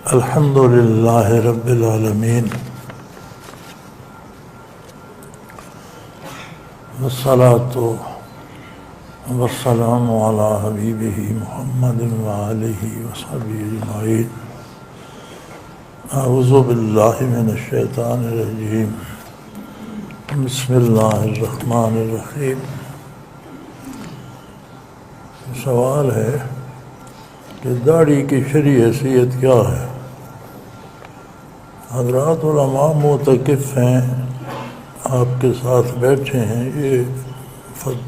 الحمد للہ رب العالمین والصلاۃ والسلام علی حبیبہ محمد وآلہ وصحبہ اجمعین۔ اعوذ باللہ من الشیطان الرجیم، بسم اللہ الرحمن الرحیم۔ سوال ہے کہ داڑھی کی شرعی حیثیت کیا ہے؟ حضرات علماء معتکف ہیں، آپ کے ساتھ بیٹھے ہیں، یہ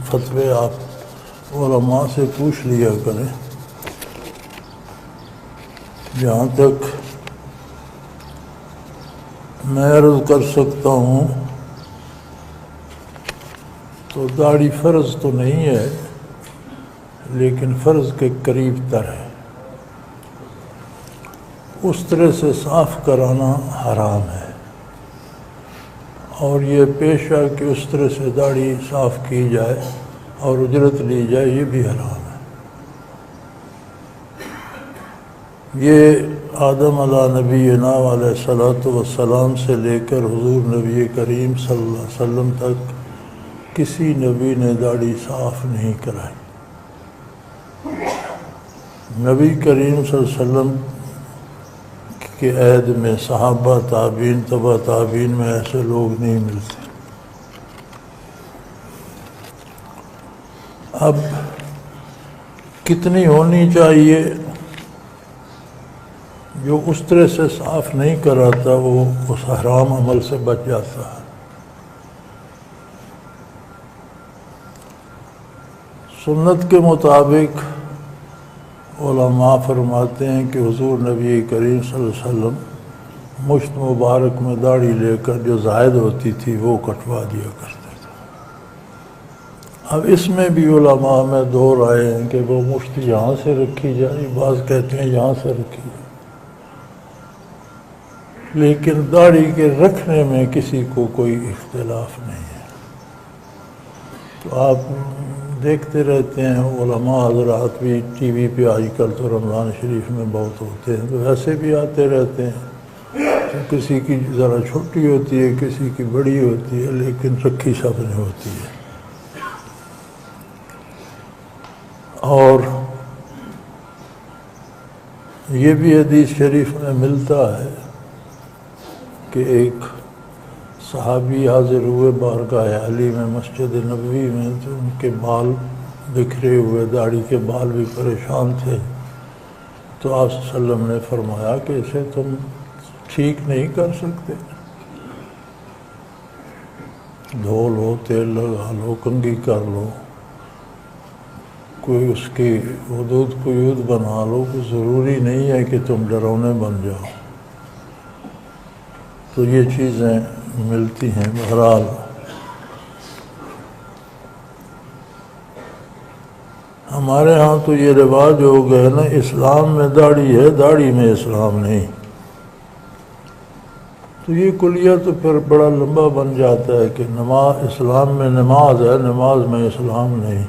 فتوے آپ علماء سے پوچھ لیا کریں۔ جہاں تک میں عرض کر سکتا ہوں تو داڑھی فرض تو نہیں ہے، لیکن فرض کے قریب تر ہے۔ اس طرح سے صاف کرانا حرام ہے، اور یہ پیشہ کہ اس طرح سے داڑھی صاف کی جائے اور اجرت لی جائے، یہ بھی حرام ہے۔ یہ آدم علیہ نبینا علیہ الصلوۃ والسلام سے لے کر حضور نبی کریم صلی اللہ علیہ وسلم تک کسی نبی نے داڑھی صاف نہیں کرائی۔ نبی کریم صلی اللہ علیہ وسلم کے عہد میں صحابہ، تابعین، تبع تابعین میں ایسے لوگ نہیں ملتے۔ اب کتنی ہونی چاہیے؟ جو اس طرح سے صاف نہیں کراتا وہ اس حرام عمل سے بچ جاتا ہے۔ سنت کے مطابق علماء فرماتے ہیں کہ حضور نبی کریم صلی اللہ علیہ وسلم مشت مبارک میں داڑھی لے کر جو زائد ہوتی تھی وہ کٹوا دیا کرتے تھے۔ اب اس میں بھی علماء میں دو رائے ہیں کہ وہ مشت یہاں سے رکھی جائے، بعض کہتے ہیں یہاں سے رکھی جائے، لیکن داڑھی کے رکھنے میں کسی کو کوئی اختلاف نہیں ہے۔ تو آپ دیکھتے رہتے ہیں علماء حضرات بھی ٹی وی پہ، آج کل تو رمضان شریف میں بہت ہوتے ہیں، تو ایسے بھی آتے رہتے ہیں، تو کسی کی ذرا چھوٹی ہوتی ہے، کسی کی بڑی ہوتی ہے، لیکن رکھی سب نے ہوتی ہے۔ اور یہ بھی حدیث شریف میں ملتا ہے کہ ایک صحابی حاضر ہوئے بارگاہ علی میں، مسجد نبوی میں، تو ان کے بال بکھرے ہوئے، داڑھی کے بال بھی پریشان تھے، تو آپ صلی اللہ علیہ وسلم نے فرمایا کہ اسے تم ٹھیک نہیں کر سکتے، دھو لو، تیل لگا لو، کنگھی کر لو، کوئی اس کی حدود قیود بنا لو، کوئی ضروری نہیں ہے کہ تم ڈرونے بن جاؤ۔ تو یہ چیزیں ملتی ہیں۔ بہرحال ہمارے ہاں تو یہ رواج ہو گئے نا، اسلام میں داڑھی ہے، داڑھی میں اسلام نہیں، تو یہ کلیہ تو پھر بڑا لمبا بن جاتا ہے کہ اسلام میں نماز ہے، نماز میں اسلام نہیں،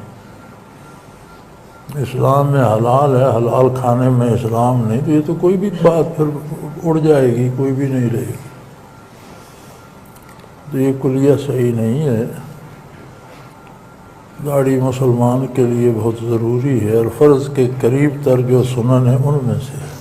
اسلام میں حلال ہے، حلال کھانے میں اسلام نہیں، تو یہ تو کوئی بھی بات پھر اڑ جائے گی، کوئی بھی نہیں رہے گی۔ تو یہ کلیہ صحیح نہیں ہے۔ داڑھی مسلمان کے لیے بہت ضروری ہے، اور فرض کے قریب تر جو سنن ہیں ان میں سے ہے۔